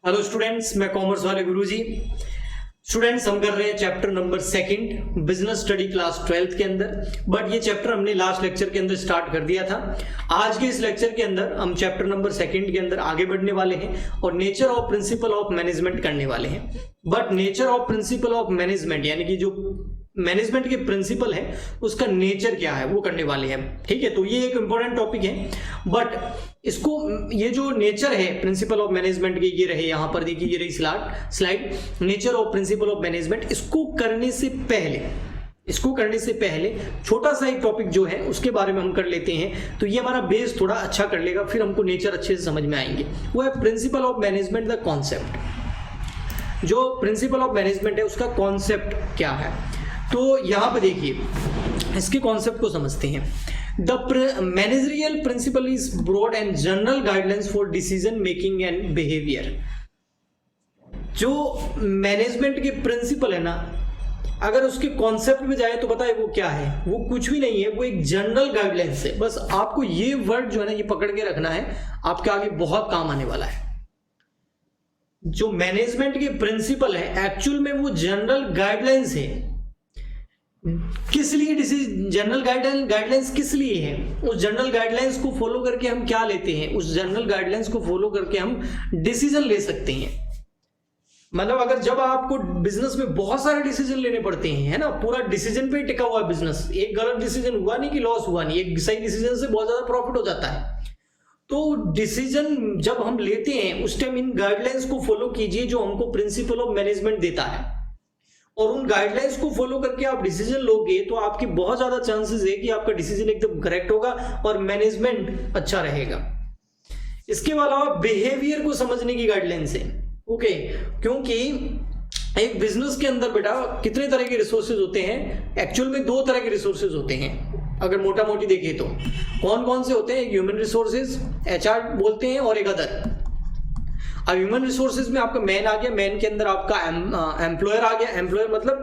Hello students, मैं commerce वाले गुरुजी। Students, हम कर रहे हैं chapter number 2 business study class 12th के अंदर। बट ये चैप्टर हमने लास्ट लेक्चर के अंदर स्टार्ट कर दिया था। आज के इस लेक्चर के अंदर हम चैप्टर नंबर 2 के अंदर आगे बढ़ने वाले हैं और nature of principle of management करने वाले हैं। But nature of principle of management यानी कि जो मैनेजमेंट के प्रिंसिपल है उसका नेचर क्या है वो करने वाले हैं। ठीक है, तो ये एक इंपॉर्टेंट टॉपिक है। बट इसको ये जो नेचर है प्रिंसिपल ऑफ मैनेजमेंट के, ये रहे यहां पर देखिए, ये रही slide nature of principle of management. इसको करने से पहले छोटा सा एक टॉपिक जो है उसके बारे में हम कर लेते हैं, तो ये हमारा बेस थोड़ा अच्छा कर लेगा, फिर हमको नेचर अच्छे से समझ में आएंगे। वो है principal of management the concept. जो प्रिंसिपल ऑफ मैनेजमेंट है उसका कॉन्सेप्ट क्या है, तो यहां पे देखिए इसके कॉन्सेप्ट को समझते हैं। The managerial principle is broad and general guidelines for decision making and behaviour. जो मैनेजमेंट के प्रिंसिपल है ना, अगर उसके कॉन्सेप्ट में जाए तो पता है वो क्या है? वो कुछ भी नहीं है, वो एक जनरल गाइडलाइंस है। बस आपको ये वर्ड जो है ना ये पकड़ के रखना है, आपके आगे बहुत काम आने वाला है। जो मैनेजमेंट के प्रिंसिपल है एक्चुअल में वो जनरल गाइडलाइंस है। किस लिए जनरल गाइडलाइंस किस लिए है? उस जनरल गाइडलाइंस को फॉलो करके हम क्या लेते हैं? उस जनरल गाइडलाइंस को फॉलो करके हम डिसीजन ले सकते हैं। मतलब अगर जब आपको बिजनेस में बहुत सारे डिसीजन लेने पड़ते हैं, है ना, पूरा डिसीजन पे ही टिका हुआ है बिजनेस, एक गलत डिसीजन हुआ नहीं कि लॉस हुआ नहीं, एक सही डिसीजन से बहुत ज्यादा प्रॉफिट हो जाता है। तो डिसीजन जब हम लेते हैं उस टाइम इन गाइडलाइंस को फॉलो कीजिए जो हमको प्रिंसिपल ऑफ मैनेजमेंट देता है, और उन गाइडलाइंस को फॉलो करके आप डिसीजन लोगे तो आपकी बहुत ज्यादा चांसेस है कि आपका डिसीजन एकदम करेक्ट होगा और मैनेजमेंट अच्छा रहेगा। इसके अलावा बिहेवियर को समझने की गाइडलाइंस है। ओके, क्योंकि एक बिजनेस के अंदर बेटा कितने तरह के रिसोर्सेज होते हैं? एक्चुअल में 2 तरह के रिसोर्सेज होते हैं। अगर मोटा मोटी देखें तो कौन कौन से होते हैं? एक ह्यूमन रिसोर्सेज, HR बोलते हैं, और एक अदर। अब ह्यूमन रिसोर्सेज में आपका मैन आ गया, मैन के अंदर आपका एम्प्लॉयर आ गया, एम्प्लॉयर मतलब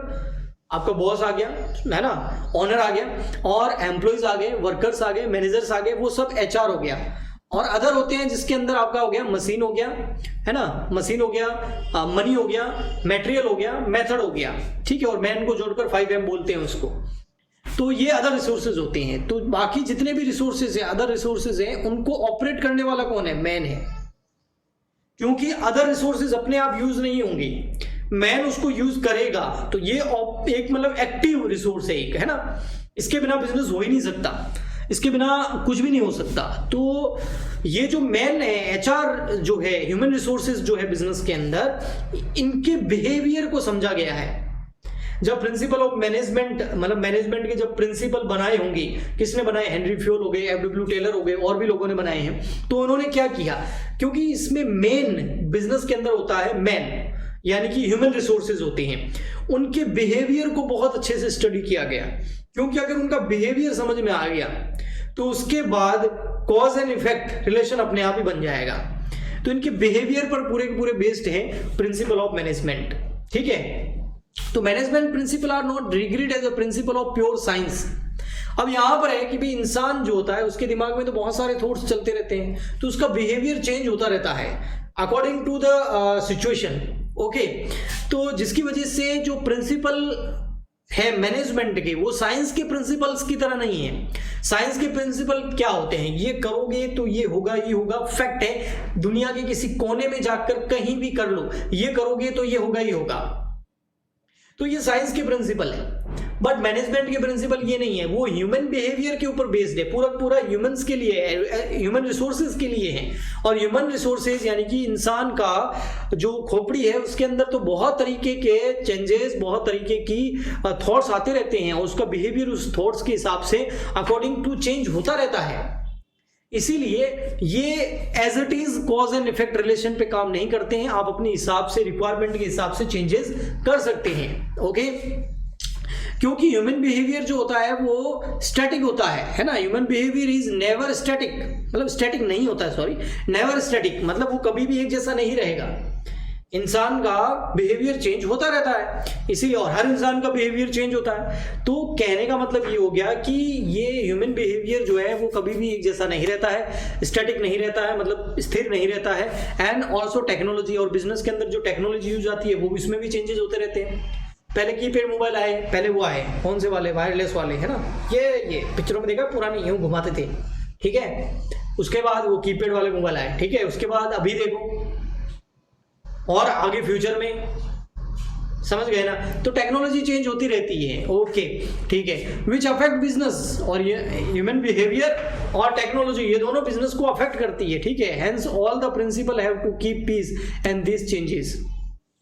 आपका बॉस आ गया, है ना, ओनर आ गया, और एम्प्लॉयज आ गए, वर्कर्स आ गए, मैनेजर्स आ गए, वो सब HR हो गया। और अदर होते हैं जिसके अंदर आपका हो गया मशीन हो गया, है ना, मशीन हो गया, मनी हो गया, मटेरियल हो गया, मेथड हो गया। ठीक है, और मैन को जोड़कर 5M बोलते हैं उसको। तो ये अदर रिसोर्सेज होते हैं। तो बाकी जितने भी रिसोर्सेज हैं, अदर रिसोर्सेज हैं, उनको ऑपरेट करने वाला कौन है? मैन है। क्योंकि अदर रिसोर्सेज अपने आप यूज नहीं होंगे, मैन उसको यूज करेगा। तो ये एक मतलब एक्टिव रिसोर्स है, एक, है ना, इसके बिना बिजनेस हो ही नहीं सकता, इसके बिना कुछ भी नहीं हो सकता। तो ये जो मैन है, HR जो है, ह्यूमन रिसोर्सेज जो है बिजनेस के अंदर, इनके बिहेवियर को समझा गया है। जब प्रिंसिपल ऑफ मैनेजमेंट मतलब मैनेजमेंट के जब प्रिंसिपल बनाए होंगे, किसने बनाए? हेनरी फ्योल हो गए, FW टेलर हो गए, और भी लोगों ने बनाए हैं। तो उन्होंने क्या किया? क्योंकि इसमें मेन बिजनेस के अंदर होता है मैन, यानी कि ह्यूमन रिसोर्सेज होते हैं, उनके बिहेवियर को बहुत अच्छे से स्टडी किया गया। क्योंकि अगर उनका बिहेवियर समझ में आ गया तो उसके बाद कॉज एंड इफेक्ट रिलेशन अपने आप ही बन जाएगा। तो इनके बिहेवियर पर पूरे के पूरे बेस्ड है प्रिंसिपल ऑफ मैनेजमेंट। ठीक है, तो management principle are not regard as a principle of pure science. अब यहां पर है कि भाई इंसान जो होता है उसके दिमाग में तो बहुत सारे थॉट्स चलते रहते हैं, तो उसका बिहेवियर चेंज होता रहता है according to the situation. Okay, तो जिसकी वजह से जो प्रिंसिपल है मैनेजमेंट के, वो साइंस के प्रिंसिपल्स की तरह नहीं है। साइंस के प्रिंसिपल क्या होते हैं? ये करोगे तो ये होगा, ये होगा, फैक्ट है। दुनिया के किसी कोने में जाकर कहीं भी कर लो, ये करोगे तो ये होगा, ये होगा। तो ये साइंस के प्रिंसिपल है। बट मैनेजमेंट के प्रिंसिपल ये नहीं है, वो ह्यूमन बिहेवियर के ऊपर बेस्ड है, पूरा ह्यूमंस के लिए है, ह्यूमन रिसोर्सेज के लिए है। और ह्यूमन रिसोर्सेज यानी कि इंसान का जो खोपड़ी है उसके अंदर तो बहुत तरीके के चेंजेस, बहुत तरीके की थॉट्स आते रहते हैं, और उसका बिहेवियर उस थॉट्स के हिसाब से अकॉर्डिंग टू चेंज होता रहता है। इसीलिए ये as it is cause and effect relation पे काम नहीं करते हैं। आप अपने हिसाब से, रिक्वायरमेंट के हिसाब से चेंजेस कर सकते हैं। ओके, क्योंकि ह्यूमन बिहेवियर जो होता है वो स्टैटिक होता है ना। Human behaviour is never static, मतलब स्टैटिक नहीं होता है, सॉरी, नेवर स्टैटिक, मतलब वो कभी भी एक जैसा नहीं रहेगा। इंसान का बिहेवियर चेंज होता रहता है, इसीलिए, और हर इंसान का बिहेवियर चेंज होता है। तो कहने का मतलब ये हो गया कि ये ह्यूमन बिहेवियर जो है वो कभी भी एक जैसा नहीं रहता है, स्टैटिक नहीं रहता है, मतलब स्थिर नहीं रहता है। एंड ऑल्सो टेक्नोलॉजी और बिजनेस के अंदर जो टेक्नोलॉजी यूज आती है वो इसमें भी चेंजेस होते रहते हैं। पहले कीपैड मोबाइल आए, पहले वो आए कौन से वाले, वायरलेस वाले, है ना, ये पिक्चरों में देखा पुरानी, यूं घुमाते थे, ठीक है। उसके बाद वो कीपैड वाले मोबाइल आए, ठीक है। उसके बाद अभी देखो, और आगे फ्यूचर में, समझ गए ना। तो टेक्नोलॉजी चेंज होती रहती है, ओके, ठीक है। विच अफेक्ट बिजनेस, और ये ह्यूमन बिहेवियर और टेक्नोलॉजी ये दोनों बिजनेस को अफेक्ट करती है, ठीक है। Hence all the principle have to keep peace and this changes,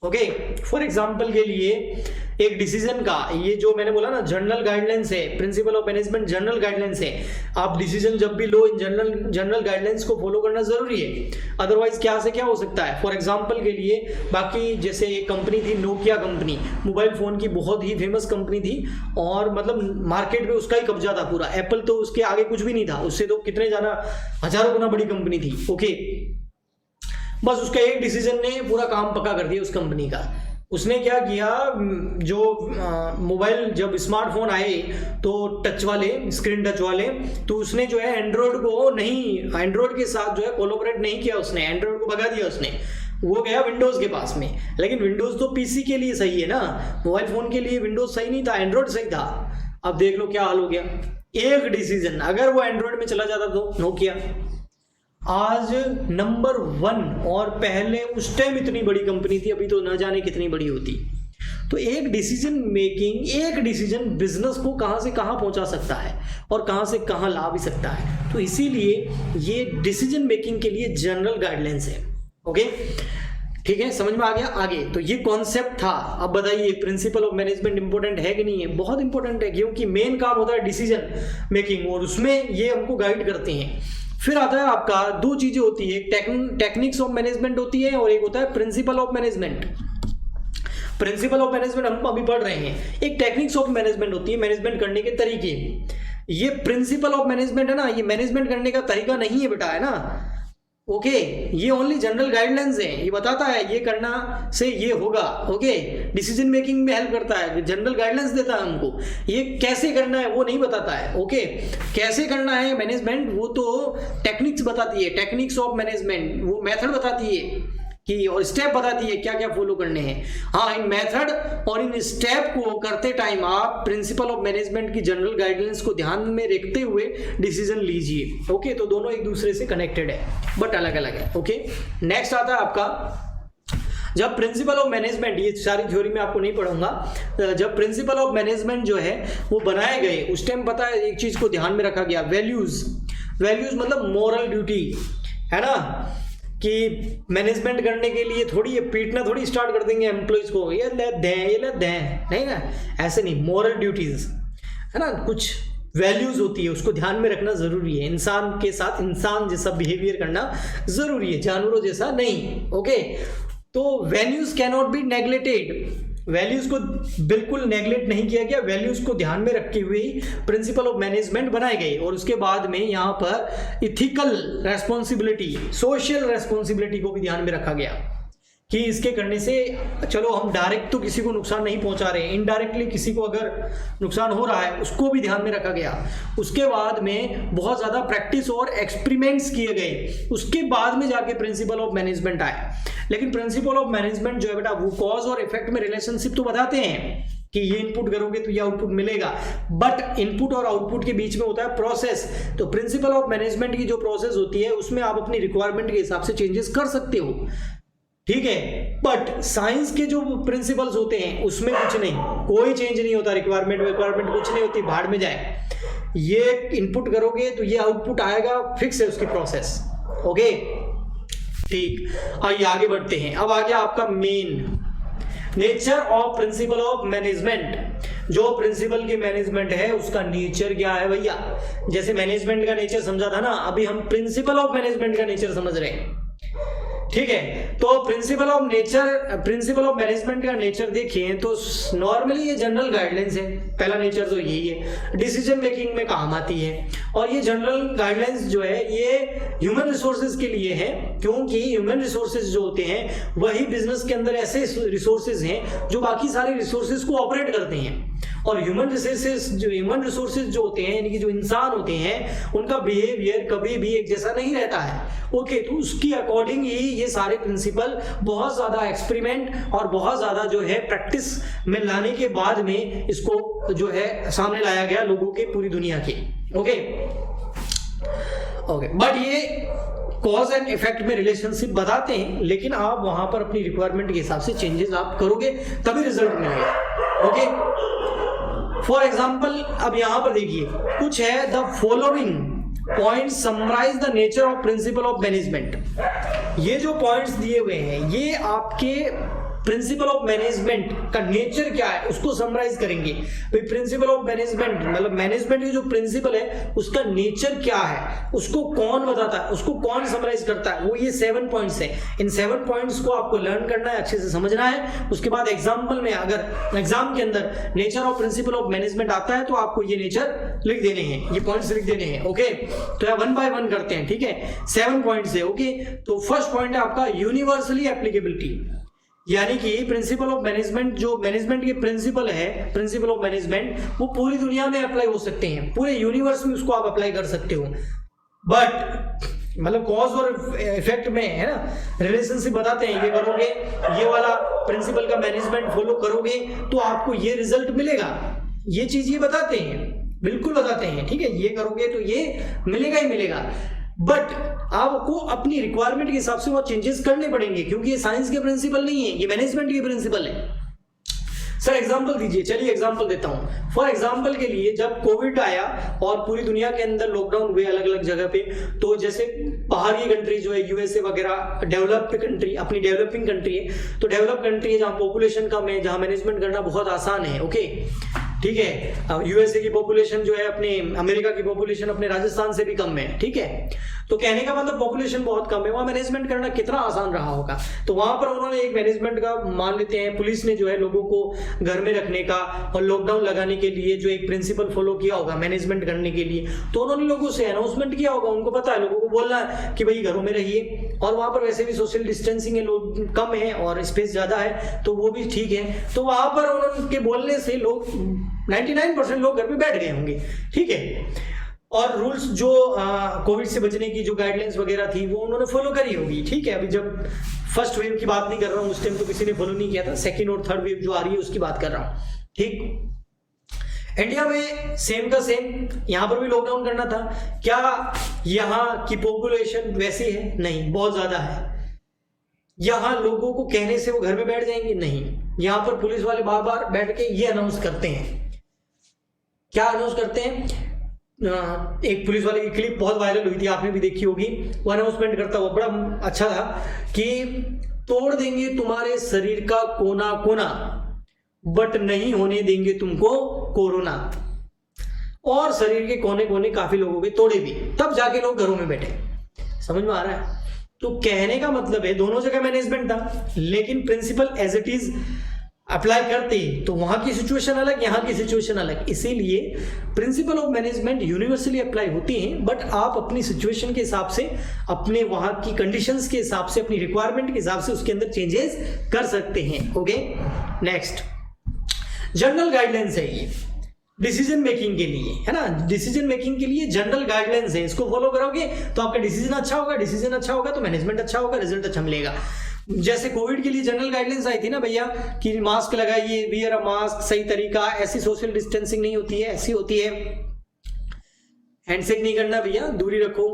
okay. For example के लिए एक डिसीजन का, ये जो मैंने बोला ना जनरल गाइडलाइंस है, principal of management general guidelines है। आप डिसीजन जब भी लो, इन जनरल गाइडलाइंस को फॉलो करना जरूरी है, अदरवाइज क्या से क्या हो सकता है। फॉर एग्जांपल के लिए, बाकी जैसे एक कंपनी थी नोकिया कंपनी, मोबाइल फोन की बहुत ही फेमस कंपनी थी, और मतलब मार्केट में उसका ही कब्जा था पूरा। एप्पल तो उसके आगे कुछ भी नहीं था, उससे तो कितने ज्यादा हजारों गुना बड़ी कंपनी थी, ओके। बस उसका एक डिसीजन ने पूरा काम पक्का कर दिया उस कंपनी का। उसने क्या किया, जो मोबाइल जब स्मार्टफोन आए तो टच वाले, स्क्रीन टच वाले, तो उसने जो है एंड्रॉयड को नहीं, एंड्रॉयड के साथ जो है कोलैबोरेट नहीं किया उसने, एंड्रॉयड को भगा दिया उसने, वो गया विंडोज के पास में। लेकिन विंडोज तो पीसी के लिए सही है ना, मोबाइल फोन के लिए विंडोज सही नहीं था, एंड्रॉयड सही था। अब देख लो क्या हाल हो गया। एक डिसीजन अगर वो एंड्रॉयड में चला जाता तो नोकिया आज नंबर 1, और पहले उस टाइम इतनी बड़ी कंपनी थी, अभी तो न जाने कितनी बड़ी होती। तो एक डिसीजन मेकिंग, एक डिसीजन बिजनेस को कहां से कहां पहुंचा सकता है और कहां से कहां ला भी सकता है। तो इसीलिए ये डिसीजन मेकिंग के लिए जनरल गाइडलाइंस है, ओके, ठीक है। समझ में आ गया आगे। तो ये कॉन्सेप्ट था। अब बताइए प्रिंसिपल ऑफ मैनेजमेंट इंपॉर्टेंट है कि नहीं है? बहुत इंपॉर्टेंट है, क्योंकि मेन काम होता है डिसीजन मेकिंग, और उसमें ये हमको गाइड करते हैं। फिर आता है आपका, दो चीजें होती है, टेक्निक्स ऑफ मैनेजमेंट होती है, और एक होता है principal of management. Principal of management हम अभी पढ़ रहे हैं। एक टेक्निक्स ऑफ मैनेजमेंट होती है, मैनेजमेंट करने के तरीके। ये प्रिंसिपल ऑफ मैनेजमेंट है ना, ये मैनेजमेंट करने का तरीका नहीं है बेटा, है ना, ओके। ये ओनली जनरल गाइडलाइंस है, ये बताता है ये करना से ये होगा, ओके। डिसीजन मेकिंग में हेल्प करता है, जनरल गाइडलाइंस देता है हमको। ये कैसे करना है वो नहीं बताता है, ओके। कैसे करना है मैनेजमेंट वो तो टेक्निक्स बताती है, टेक्निक्स ऑफ मैनेजमेंट, वो मेथड बताती है कि, और स्टेप बताती है क्या क्या फॉलो करने हैं। हाँ, इन मेथड और इन स्टेप को करते टाइम आप प्रिंसिपल ऑफ मैनेजमेंट की जनरल गाइडलाइंस को ध्यान में रखते हुए डिसीजन लीजिए, ओके। तो दोनों एक दूसरे से कनेक्टेड है बट अलग अलग है, ओके। नेक्स्ट आता है आपका, जब प्रिंसिपल ऑफ मैनेजमेंट, ये सारी थ्योरी में आपको नहीं पढ़ूंगा, जब प्रिंसिपल ऑफ मैनेजमेंट जो है वो बनाए गए उस टाइम पता है एक चीज को ध्यान में रखा गया, वैल्यूज। वैल्यूज मतलब मोरल ड्यूटी, है ना, कि मैनेजमेंट करने के लिए थोड़ी ये पीटना थोड़ी स्टार्ट कर देंगे एम्प्लॉइज को, ये ले दें, नहीं ना, ऐसे नहीं। मोरल ड्यूटीज, है ना, कुछ वैल्यूज होती है, उसको ध्यान में रखना जरूरी है। इंसान के साथ इंसान जैसा बिहेवियर करना जरूरी है, जानवरों जैसा नहीं, ओके। तो values can not be neglected, values को बिल्कुल नेग्लेक्ट नहीं किया गया, वैल्यूज को ध्यान में रखते हुए ही प्रिंसिपल ऑफ मैनेजमेंट बनाए गए। और उसके बाद में यहाँ पर इथिकल रेस्पॉन्सिबिलिटी, सोशल रेस्पॉन्सिबिलिटी को भी ध्यान में रखा गया कि इसके करने से, चलो हम डायरेक्ट तो किसी को नुकसान नहीं पहुंचा रहे, इनडायरेक्टली किसी को अगर नुकसान हो रहा है उसको भी ध्यान में रखा गया। उसके बाद में बहुत ज्यादा प्रैक्टिस और एक्सपेरिमेंट्स किए गए, उसके बाद में जाके प्रिंसिपल ऑफ मैनेजमेंट आए। लेकिन प्रिंसिपल ऑफ मैनेजमेंट जो है बेटा, वो कॉज और इफेक्ट में रिलेशनशिप तो बताते हैं कि ये इनपुट करोगे तो ये आउटपुट मिलेगा, बट इनपुट और आउटपुट के बीच में होता है प्रोसेस। तो प्रिंसिपल ऑफ मैनेजमेंट की जो प्रोसेस होती है उसमें आप अपनी रिक्वायरमेंट के हिसाब से चेंजेस कर सकते हो, ठीक है। बट साइंस के जो प्रिंसिपल्स होते हैं उसमें कुछ नहीं, कोई चेंज नहीं होता, रिक्वायरमेंट कुछ नहीं होती, भाड़ में जाए। ये इनपुट करोगे तो ये आउटपुट आएगा, फिक्स है उसकी प्रोसेस, ओके, ठीक। आइए आगे बढ़ते हैं। अब आ गया आपका main nature of principle of management. जो प्रिंसिपल की मैनेजमेंट है उसका नेचर क्या है भैया? जैसे मैनेजमेंट का नेचर समझा था ना, अभी हम प्रिंसिपल ऑफ मैनेजमेंट का नेचर समझ रहे हैं, ठीक है। तो प्रिंसिपल ऑफ मैनेजमेंट का नेचर देखें तो नॉर्मली ये जनरल गाइडलाइंस है। पहला नेचर तो यही है, डिसीजन मेकिंग में काम आती है। और ये जनरल गाइडलाइंस जो है ये ह्यूमन रिसोर्सेज के लिए है, क्योंकि ह्यूमन रिसोर्सेज जो होते हैं वही बिजनेस के अंदर ऐसे रिसोर्सेज हैं जो बाकी सारे रिसोर्सेज को ऑपरेट करते हैं। और ह्यूमन रिसोर्सेज जो होते हैं, यानी कि जो इंसान होते हैं, उनका बिहेवियर कभी भी एक जैसा नहीं रहता है। ओके, तो उसकी अकॉर्डिंग ही ये सारे प्रिंसिपल बहुत ज्यादा एक्सपेरिमेंट और बहुत ज्यादा जो है प्रैक्टिस में लाने के बाद में इसको जो है सामने लाया गया लोगों के, पूरी दुनिया के। ओके, बट ये कॉज एंड इफेक्ट में रिलेशनशिप बताते हैं, लेकिन आप वहां पर अपनी रिक्वायरमेंट के हिसाब से चेंजेस आप करोगे तभी रिजल्ट मिलेगा। ओके, फॉर एग्जाम्पल अब यहां पर देखिए कुछ है, the following point summarise the nature of principle of management. ये जो पॉइंट्स दिए हुए हैं ये आपके प्रिंसिपल ऑफ मैनेजमेंट का नेचर क्या है उसको समराइज करेंगे। भाई प्रिंसिपल ऑफ मैनेजमेंट मतलब मैनेजमेंट की जो प्रिंसिपल है उसका नेचर क्या है, उसको कौन बताता है, उसको कौन समराइज करता है, वो ये 7 पॉइंट्स है। इन 7 पॉइंट्स को आपको लर्न करना है, अच्छे से समझना है। उसके बाद एग्जाम्पल में अगर एग्जाम के अंदर nature of principle of management आता है तो आपको ये नेचर लिख देने हैं, ये पॉइंट्स लिख देने हैं। ओके, तो यहाँ 1 बाय 1 करते हैं। ठीक है, 7 पॉइंट्स है। ओके, तो फर्स्ट पॉइंट है आपका यूनिवर्सली एप्लीकेबिलिटी, यानी कि प्रिंसिपल ऑफ मैनेजमेंट, जो मैनेजमेंट के प्रिंसिपल है, प्रिंसिपल ऑफ मैनेजमेंट, वो पूरी दुनिया में अप्लाई हो सकते हैं, पूरे यूनिवर्स में उसको आप अप्लाई कर सकते हो। बट मतलब कॉज और इफेक्ट में है ना रिलेशनशिप बताते हैं, ये करोगे, ये वाला प्रिंसिपल का मैनेजमेंट फॉलो करोगे तो आपको ये रिजल्ट मिलेगा। ये चीज ये बताते हैं, बिल्कुल बताते हैं। ठीक है, ये करोगे तो ये मिलेगा ही मिलेगा। बट आपको अपनी रिक्वायरमेंट के हिसाब से वो चेंजेस करने पड़ेंगे, क्योंकि ये साइंस के प्रिंसिपल नहीं है, ये मैनेजमेंट के प्रिंसिपल है। सर एग्जांपल दीजिए, चलिए एग्जांपल देता हूं। फॉर एग्जांपल के लिए जब कोविड आया और पूरी दुनिया के अंदर लॉकडाउन हुए अलग अलग जगह पे, तो जैसे बाहरी कंट्री जो है यूएसए वगैरह डेवलप्ड कंट्री, अपनी डेवलपिंग कंट्री है, तो डेवलप कंट्री है जहां पॉपुलेशन कम है, जहां मैनेजमेंट करना बहुत आसान है। ओके, ठीक है, यूएसए की पॉपुलेशन जो है अपने, अमेरिका की पॉपुलेशन अपने राजस्थान से भी कम है। ठीक है, तो कहने का मतलब पॉपुलेशन बहुत कम है, वहां मैनेजमेंट करना कितना आसान रहा होगा। तो वहां पर उन्होंने एक मैनेजमेंट का, मान लेते हैं पुलिस ने जो है लोगों को घर में रखने का और लॉकडाउन लगाने के लिए जो एक प्रिंसिपल फॉलो किया होगा मैनेजमेंट करने के लिए, तो उन्होंने लोगों से अनाउंसमेंट किया होगा। उनको पता है, लोगों को बोलना है कि भाई घरों में रहिए, और वहां पर वैसे भी सोशल डिस्टेंसिंग है, लोग कम है और स्पेस ज्यादा है, तो वो भी ठीक है। तो वहां पर उनके बोलने से लोग 99% लोग घर पे बैठ गए होंगे। ठीक है, और रूल्स जो कोविड से बचने की जो गाइडलाइंस वगैरह थी वो उन्होंने फॉलो करी होगी। ठीक है, अभी जब फर्स्ट वेव की बात नहीं कर रहा हूँ, उस टाइम तो किसी ने फॉलो नहीं किया था, सेकंड और थर्ड वेव जो आ रही है उसकी बात कर रहा हूँ। ठीक, इंडिया में सेम का सेम, यहां पर भी लॉकडाउन करना था। क्या यहाँ की पॉपुलेशन वैसी है? नहीं, बहुत ज्यादा है। यहां लोगों को कहने से वो घर में बैठ जाएंगे? नहीं, यहां पर पुलिस वाले बार बार बैठ के ये अनाउंस करते हैं। क्या अनाउंस करते हैं? एक पुलिस वाले की क्लिप बहुत वायरल हुई थी, आपने भी देखी होगी। वो अनाउंसमेंट करता हुआ बड़ा अच्छा था कि तोड़ देंगे तुम्हारे शरीर का कोना कोना, बट नहीं होने देंगे तुमको कोरोना। और शरीर के कोने कोने काफी लोगों के तोड़े भी, तब जाके लोग घरों में बैठे। समझ में आ रहा है? तो कहने का मतलब है दोनों जगह मैनेजमेंट था, लेकिन principle as it is apply करते तो वहां की सिचुएशन अलग, यहां की सिचुएशन अलग। इसीलिए principal of management universally apply होती हैं, बट आप अपनी सिचुएशन के हिसाब से, अपने वहां की कंडीशंस के हिसाब से, अपनी रिक्वायरमेंट के हिसाब से उसके अंदर चेंजेस कर सकते हैं। ओके, नेक्स्ट जनरल गाइडलाइंस है ये डिसीजन मेकिंग के लिए, है ना। डिसीजन मेकिंग के लिए जनरल गाइडलाइंस है, इसको फॉलो करोगे तो आपका डिसीजन अच्छा होगा, डिसीजन अच्छा होगा तो मैनेजमेंट अच्छा होगा, रिजल्ट अच्छा मिलेगा। जैसे कोविड के लिए जनरल गाइडलाइंस आई थी ना भैया कि मास्क लगाइए, वियर अ मास्क, सही तरीका, ऐसी सोशल डिस्टेंसिंग नहीं होती है, ऐसी होती है, हैंडशेक नहीं करना भैया, दूरी रखो,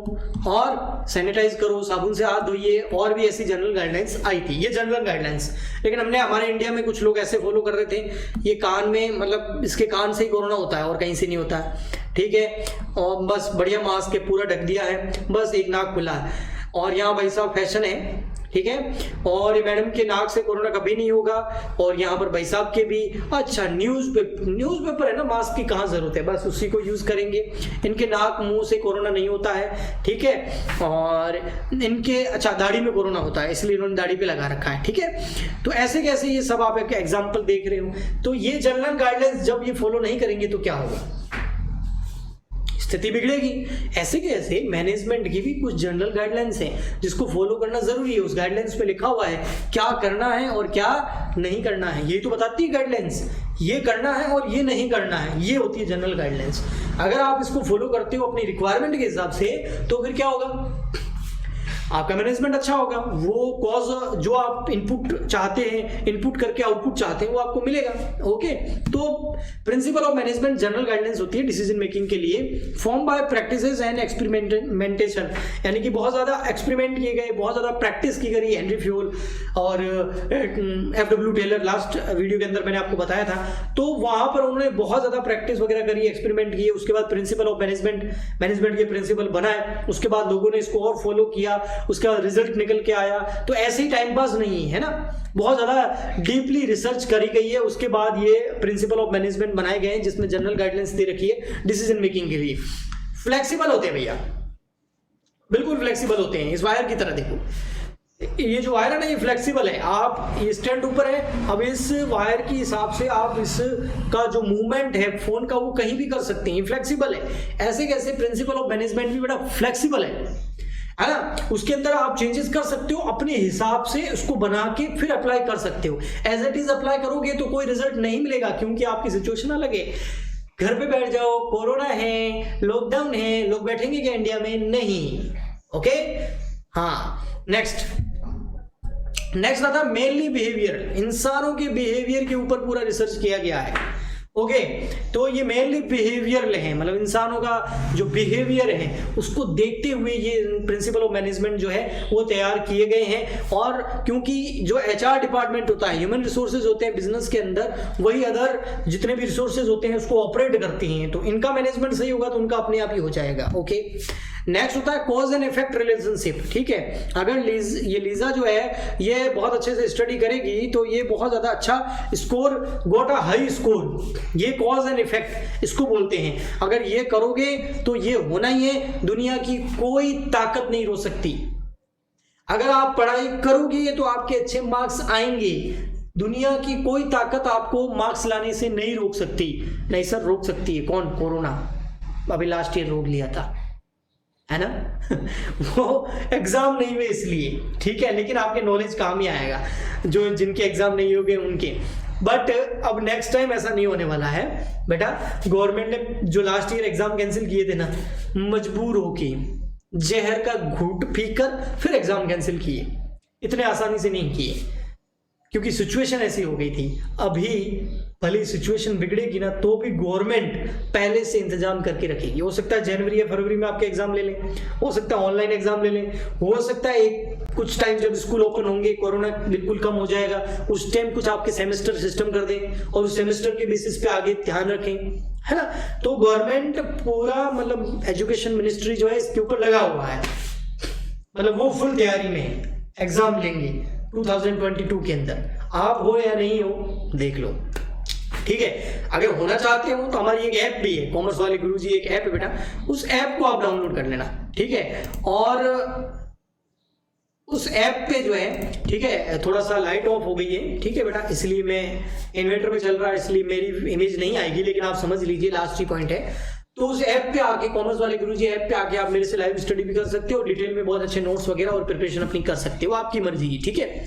और सैनिटाइज करो, साबुन से हाथ धोइए, और भी ऐसी जनरल गाइडलाइंस आई थी। ये जनरल गाइडलाइंस, लेकिन हमने हमारे इंडिया में कुछ लोग ऐसे फॉलो कर रहे थे, ये कान में, मतलब इसके कान से ही कोरोना होता है और कहीं से नहीं होता है। ठीक है, और बस बढ़िया मास्क है, पूरा ढक दिया है, बस एक नाक खुला है। और यहाँ भाई साहब फैशन है, ठीक है। और ये मैडम के नाक से कोरोना कभी नहीं होगा, और यहाँ पर भाई साहब के भी। अच्छा, न्यूज़पेपर है ना, मास्क की कहाँ जरूरत है, बस उसी को यूज करेंगे। इनके नाक मुंह से कोरोना नहीं होता है, ठीक है। और इनके अच्छा दाढ़ी में कोरोना होता है, इसलिए इन्होंने दाढ़ी पे लगा रखा है, ठीक है। तो ऐसे कैसे ये सब आप एक एग्जाम्पल देख रहे हो। तो ये जनरल गाइडलाइंस जब ये फॉलो नहीं करेंगे तो क्या होगा, स्थिति बिगड़ेगी। ऐसे कैसे मैनेजमेंट की भी कुछ जनरल गाइडलाइंस हैं जिसको फॉलो करना जरूरी है। उस गाइडलाइंस पे लिखा हुआ है क्या करना है और क्या नहीं करना है, ये तो बताती है गाइडलाइंस। ये करना है और ये नहीं करना है, ये होती है जनरल गाइडलाइंस। अगर आप इसको फॉलो करते हो अपनी रिक्वायरमेंट के हिसाब से तो फिर क्या होगा, आपका मैनेजमेंट अच्छा होगा। वो कॉज जो आप इनपुट चाहते हैं, इनपुट करके आउटपुट चाहते हैं, वो आपको मिलेगा। ओके, तो principal of management general guidance होती है डिसीजन मेकिंग के लिए, form by practices and experimentation, यानी कि बहुत ज्यादा एक्सपेरिमेंट किए गए, बहुत ज्यादा प्रैक्टिस की गई। हेनरी फ्यूल और FW टेलर, लास्ट वीडियो के अंदर मैंने आपको बताया था, तो वहां पर उन्होंने बहुत ज्यादा प्रैक्टिस वगैरह करी, एक्सपेरिमेंट किए। उसके बाद प्रिंसिपल ऑफ मैनेजमेंट के प्रिंसिपल बनाए, उसके बाद लोगों ने इसको और फॉलो किया, उसका रिजल्ट निकल के आया। तो ऐसे ही टाइम पास नहीं है ना, बहुत ज्यादा डीपली रिसर्च करी गई है, उसके बाद ये प्रिंसिपल ऑफ मैनेजमेंट बनाए गए हैं जिसमें जनरल गाइडलाइंस दे रखी है डिसीजन मेकिंग के लिए। फ्लेक्सिबल होते हैं भैया, बिल्कुल फ्लेक्सिबल होते हैं। इस वायर की तरह देखो, ये जो वायर है ना, ये फ्लेक्सिबल है। आप ये स्टैंड ऊपर है, अब इस वायर के हिसाब से आप इसका जो मूवमेंट है फोन का वो कहीं भी कर सकते हैं, ये फ्लेक्सिबल है। ऐसे कैसे प्रिंसिपल ऑफ मैनेजमेंट भी बड़ा फ्लेक्सिबल है ना। उसके अंदर आप चेंजेस कर सकते हो अपने हिसाब से, उसको बना के फिर अप्लाई कर सकते हो। एज इट इज अप्लाई करोगे तो कोई रिजल्ट नहीं मिलेगा, क्योंकि आपकी सिचुएशन अलग है। घर पे बैठ जाओ, कोरोना है, लॉकडाउन है, लोग बैठेंगे क्या इंडिया में? नहीं। ओके, हाँ। नेक्स्ट आता मेनली बिहेवियर, इंसानों के बिहेवियर के ऊपर पूरा रिसर्च किया गया है। ओके, तो ये मेनली बिहेवियर है, मतलब इंसानों का जो बिहेवियर है उसको देखते हुए ये प्रिंसिपल ऑफ मैनेजमेंट जो है वो तैयार किए गए हैं। और क्योंकि जो HR डिपार्टमेंट होता है, ह्यूमन रिसोर्सेज होते हैं बिजनेस के अंदर, वही अदर जितने भी रिसोर्सेज होते हैं उसको ऑपरेट करती हैं, तो इनका मैनेजमेंट सही होगा तो उनका अपने आप ही हो जाएगा। ओके, नेक्स्ट होता है कॉज एंड इफेक्ट रिलेशनशिप, ठीक है। अगर ये लीजा जो है ये बहुत अच्छे से स्टडी करेगी तो ये बहुत ज्यादा अच्छा score, got a high score, ये कॉज एंड इफेक्ट इसको बोलते हैं। अगर ये करोगे तो ये होना ही है, दुनिया की कोई ताकत नहीं रोक सकती। अगर आप पढ़ाई करोगे तो आपके अच्छे मार्क्स आएंगे, दुनिया की कोई ताकत आपको मार्क्स लाने से नहीं रोक सकती। नहीं सर, रोक सकती है। कौन? कोरोना, अभी लास्ट ईयर रोक लिया था, है ना। वो एग्जाम नहीं हुए इसलिए, ठीक है, लेकिन आपके नॉलेज काम ही आएगा, जो जिनके एग्जाम नहीं हो गए उनके। बट अब नेक्स्ट टाइम ऐसा नहीं होने वाला है बेटा। गवर्नमेंट ने जो लास्ट ईयर एग्जाम कैंसिल किए थे ना, मजबूर होके जहर का घूंट पी कर फिर एग्जाम कैंसिल किए, इतने आसानी से नहीं किए, क्योंकि सिचुएशन ऐसी हो गई थी। अभी भले सिचुएशन बिगड़ेगी ना तो भी गवर्नमेंट पहले से इंतजाम करके रखेगी। हो सकता है जनवरी या फरवरी में आपके एग्जाम ले लें, हो सकता है ऑनलाइन एग्जाम ले लें, हो सकता है एक कुछ टाइम जब स्कूल ओपन होंगे, कोरोना बिल्कुल कम हो जाएगा, उस टाइम कुछ आपके सेमेस्टर सिस्टम कर दें और उस सेमेस्टर के बेसिस पे आगे ध्यान रखें, है ना। तो गवर्नमेंट पूरा, मतलब एजुकेशन मिनिस्ट्री जो है इसके ऊपर लगा हुआ है, मतलब वो फुल तैयारी में एग्जाम लेंगे 2022 के अंदर। आप हो या नहीं हो देख लो, ठीक है। अगर होना चाहते हो तो हमारी एक ऐप भी है, कॉमर्स वाले गुरुजी एक ऐप है बेटा, उस ऐप को आप डाउनलोड कर लेना, ठीक है। और उस ऐप पे जो है, ठीक है, थोड़ा सा लाइट ऑफ हो गई है, ठीक है बेटा, इसलिए मैं इन्वर्टर पे चल रहा है, इसलिए मेरी इमेज नहीं आएगी, लेकिन आप समझ लीजिए लास्ट ही पॉइंट है। तो उस ऐप पे आके, कॉमर्स वाले गुरुजी ऐप पे आके आप मेरे से लाइव स्टडी भी कर सकते हो और डिटेल में बहुत अच्छे नोट्स वगैरह और प्रिपरेशन अपनी कर सकते हो, आपकी मर्जी, ठीक है।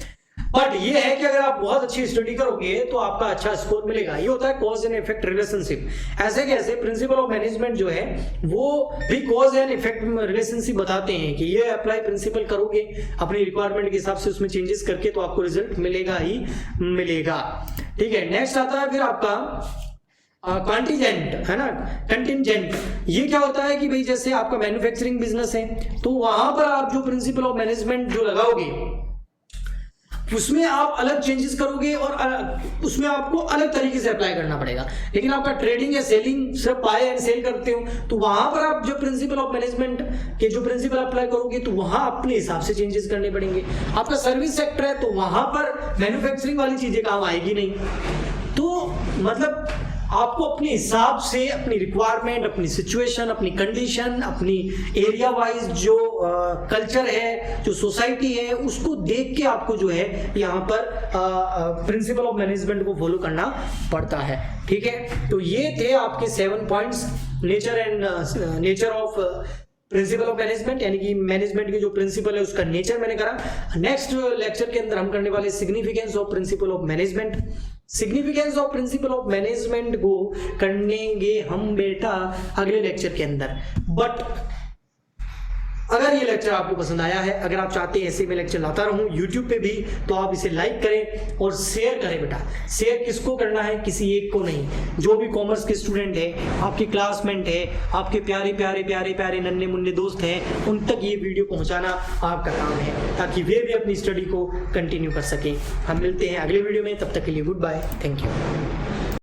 बट ये है कि अगर आप बहुत अच्छी स्टडी करोगे तो आपका अच्छा स्कोर मिलेगा। ये होता है कॉज एंड इफेक्ट रिलेशनशिप। ऐसे कैसे प्रिंसिपल ऑफ मैनेजमेंट जो है वो भी कॉज एंड इफेक्ट रिलेशनशिप बताते हैं कि ये अप्लाई प्रिंसिपल करोगे अपनी रिक्वायरमेंट के हिसाब से, उसमें चेंजेस करके, तो आपको रिजल्ट मिलेगा ही मिलेगा, ठीक है। नेक्स्ट आता है फिर आपका कॉन्टिजेंट, है ना, कंटिजेंट। ये क्या होता है कि भाई जैसे आपका मैन्युफैक्चरिंग बिजनेस है तो वहां पर आप जो प्रिंसिपल ऑफ मैनेजमेंट जो लगाओगे, उसमें आप अलग चेंजेस करोगे और उसमें आपको अलग तरीके से अप्लाई करना पड़ेगा। लेकिन आपका ट्रेडिंग या सेलिंग सिर्फ बाय एंड सेल करते हो तो वहां पर आप जो प्रिंसिपल ऑफ मैनेजमेंट के जो प्रिंसिपल अप्लाई करोगे तो वहां अपने हिसाब से चेंजेस करने पड़ेंगे। आपका सर्विस सेक्टर है तो वहां पर मैन्युफैक्चरिंग वाली चीजें काम आएगी नहीं। तो मतलब आपको अपने हिसाब से अपनी रिक्वायरमेंट, अपनी सिचुएशन, अपनी कंडीशन, अपनी एरिया वाइज जो कल्चर है, जो सोसाइटी है, उसको देख के आपको जो है यहाँ पर प्रिंसिपल ऑफ मैनेजमेंट को फॉलो करना पड़ता है। ठीक है, तो ये थे आपके 7 points, nature of principle of management, यानी कि मैनेजमेंट के जो प्रिंसिपल है उसका नेचर मैंने करा। नेक्स्ट लेक्चर के अंदर हम करने वाले significance of principle of management. Significance of principle of management को करेंगे हम बेटा अगले लेक्चर के अंदर। बट अगर ये लेक्चर आपको पसंद आया है, अगर आप चाहते हैं ऐसे में लेक्चर लाता रहूं यूट्यूब पे भी, तो आप इसे लाइक करें और शेयर करें बेटा। शेयर किसको करना है? किसी एक को नहीं, जो भी कॉमर्स के स्टूडेंट है, आपके क्लासमेट है, आपके प्यारे प्यारे प्यारे प्यारे नन्हे मुन्ने दोस्त हैं, उन तक ये वीडियो पहुंचाना आपका काम है, ताकि वे भी अपनी स्टडी को कंटिन्यू कर सकें। हम मिलते हैं अगले वीडियो में, तब तक के लिए गुड बाय, थैंक यू।